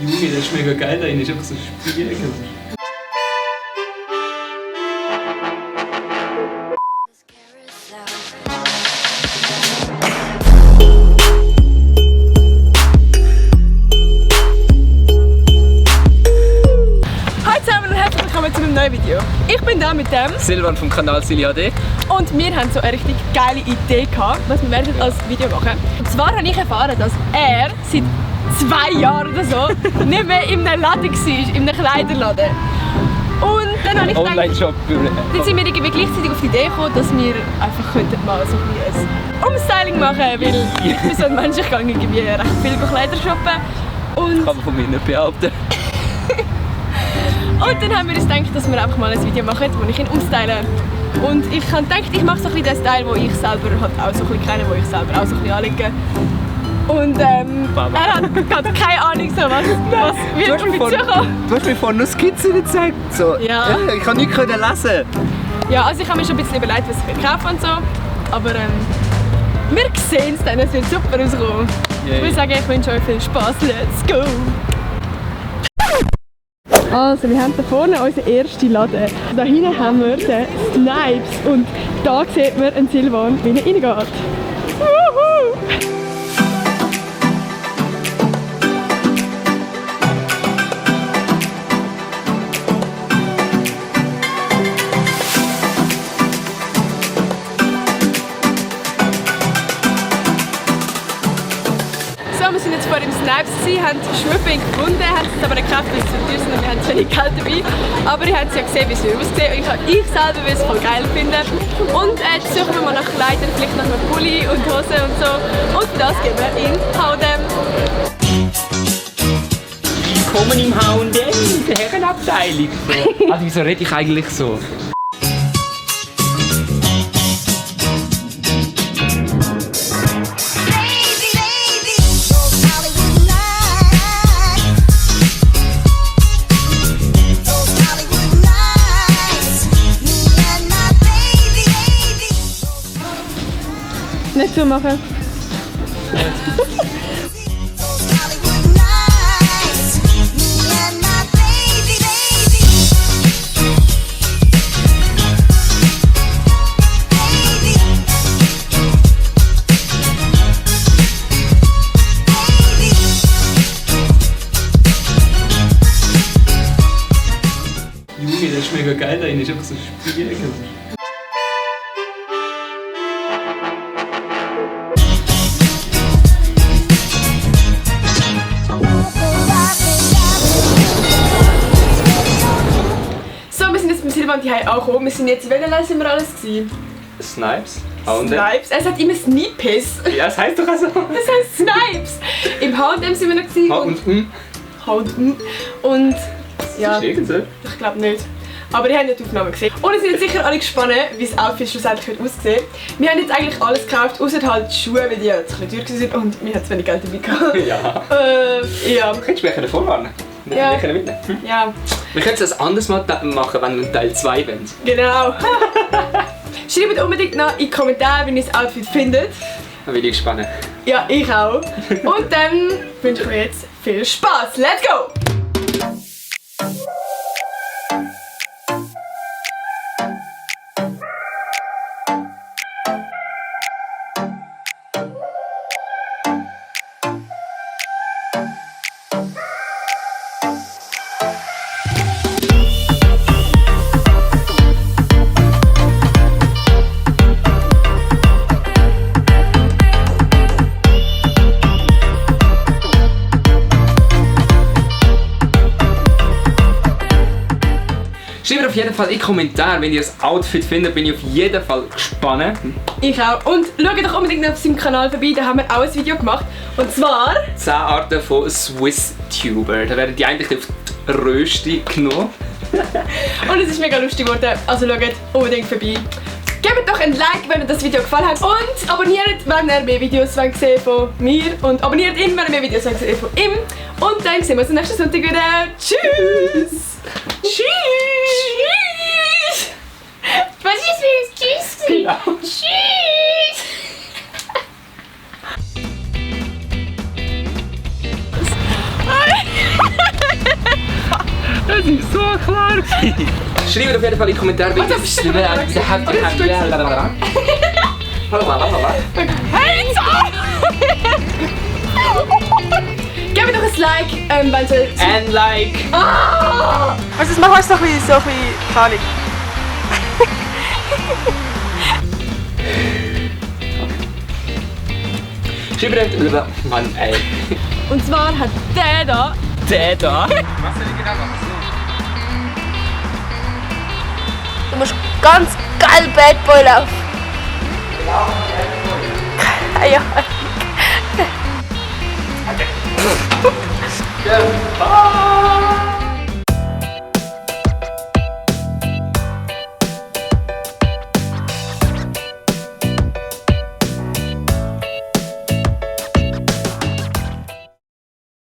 Junge, das ist mega geil, da ist einfach so Spiegel. Hallo zusammen und herzlich willkommen zu einem neuen Video. Ich bin da mit dem Silvan vom Kanal SillyHD. und wir haben so eine richtig geile Idee gehabt, was wir werden als Video machen. Und zwar habe ich erfahren, dass er seit 2 Jahren oder so nicht mehr in einem Laden war, in einem Kleiderladen. Und dann habe ich gedacht, Online-Shop. dann sind wir irgendwie gleichzeitig auf die Idee gekommen, dass wir einfach mal so ein Umstyling machen könnten, weil ich bin so ein Mensch, ich gehe irgendwie recht viel Kleider shoppen. Und Kann man von mir nicht behaupten. dann haben wir uns gedacht, dass wir einfach mal ein Video machen, wo ich ihn umstyle. Und ich habe gedacht, ich mache so ein bisschen den Style, den ich selber halt auch so ein bisschen kenne, den ich selber auch so ein bisschen anlege. Und er hat keine Ahnung, so, was wird auf mich zukommen. Du hast mir vorhin noch Skizzen gezeigt. So. Ja. Ich kann nichts lesen. Ja, also ich habe mir schon ein bisschen überlegt, was ich kaufen und so. Aber wir sehen es dann, es wird super rauskommen. Yay. Ich würde sagen, ich wünsche euch viel Spaß. Let's go! Also, wir haben hier vorne unseren ersten Laden. Da hinten haben wir den Snipes und da sieht man einen Silvan, wie er reingeht. Wuhu! So, wir sind jetzt vor dem Snipes gewesen, haben Schuhe gefunden, haben es aber nicht gekauft, weil es zu teuer sind und wir haben zu wenig Geld dabei. Aber ihr habt ja gesehen, wie es aussieht. Ich selber will es voll geil finden. Und jetzt suchen wir mal nach Kleidern, vielleicht nach einem Pulli und Hose und so. Und das gehen wir in H&M. Willkommen im H&M, der Herrenabteilung. Also wieso rede ich eigentlich so? Nicht zumachen. Junge, das ist mega geil, da ist einfach so Spiegel. So, wir sind jetzt beim Silvan die angekommen. Wir sind jetzt, in welcher Laden sind wir alles gewesen? Snipes. H&M. Snipes. Es hat immer Sneepes. Ja, das heisst doch auch so. Das heisst Snipes. Im H&M sind wir noch gewesen. H&M. H&M. Und ja, Ist irgend so? ich glaube nicht. Aber die haben nicht die Aufnahmen gesehen. Und ihr seid jetzt sicher alle gespannt, wie das Outfit schlussendlich wird aussehen. Wir haben jetzt eigentlich alles gekauft, außer halt die Schuhe, weil die ja jetzt ein bisschen teuer sind und wir haben zu wenig Geld dabei gehabt. Ja. Ja. Du könntest mich vorwarnen. Ja. Wir können mitnehmen. Ja, Wir können es ein anderes Mal machen, wenn wir Teil 2 wollen. genau. Schreibt unbedingt noch in die Kommentare, wie ihr das Outfit findet. Dann bin ich gespannt. Ja, ich auch. Und dann wünsche ich euch jetzt viel Spaß. Let's go! Schreibt auf jeden Fall in die Kommentare, wenn ihr das Outfit findet, bin ich auf jeden Fall gespannt. Ich auch. Und schaut doch unbedingt auf seinem Kanal vorbei, da haben wir auch ein Video gemacht. Und zwar 10 Arten von Swiss-Tuber. Da werden die eigentlich auf die Rösti genommen. Und es ist mega lustig geworden, also schaut unbedingt vorbei. Gebt doch ein Like, wenn euch das Video gefallen hat und abonniert, wenn ihr mehr Videos sehen von mir und abonniert ihn, wenn ihr mehr Videos sehen von ihm. Und dann sehen wir uns am nächsten Sonntag wieder. Tschüss! Tschüss! Was ist das? Tschüss! Genau. Tschüss! So klar. Schreibt auf jeden Fall in die Kommentare, wie das ist der Hey, gib mir doch ein Like, wenn sie... Ein Like. Also das machen wir so ein bisschen, keine Ahnung. Schreibt Mann, ey. Und zwar hat der da... Der da. Was soll ich genau machen? Du musst ganz geil Bad Boy laufen. Ja. Bye.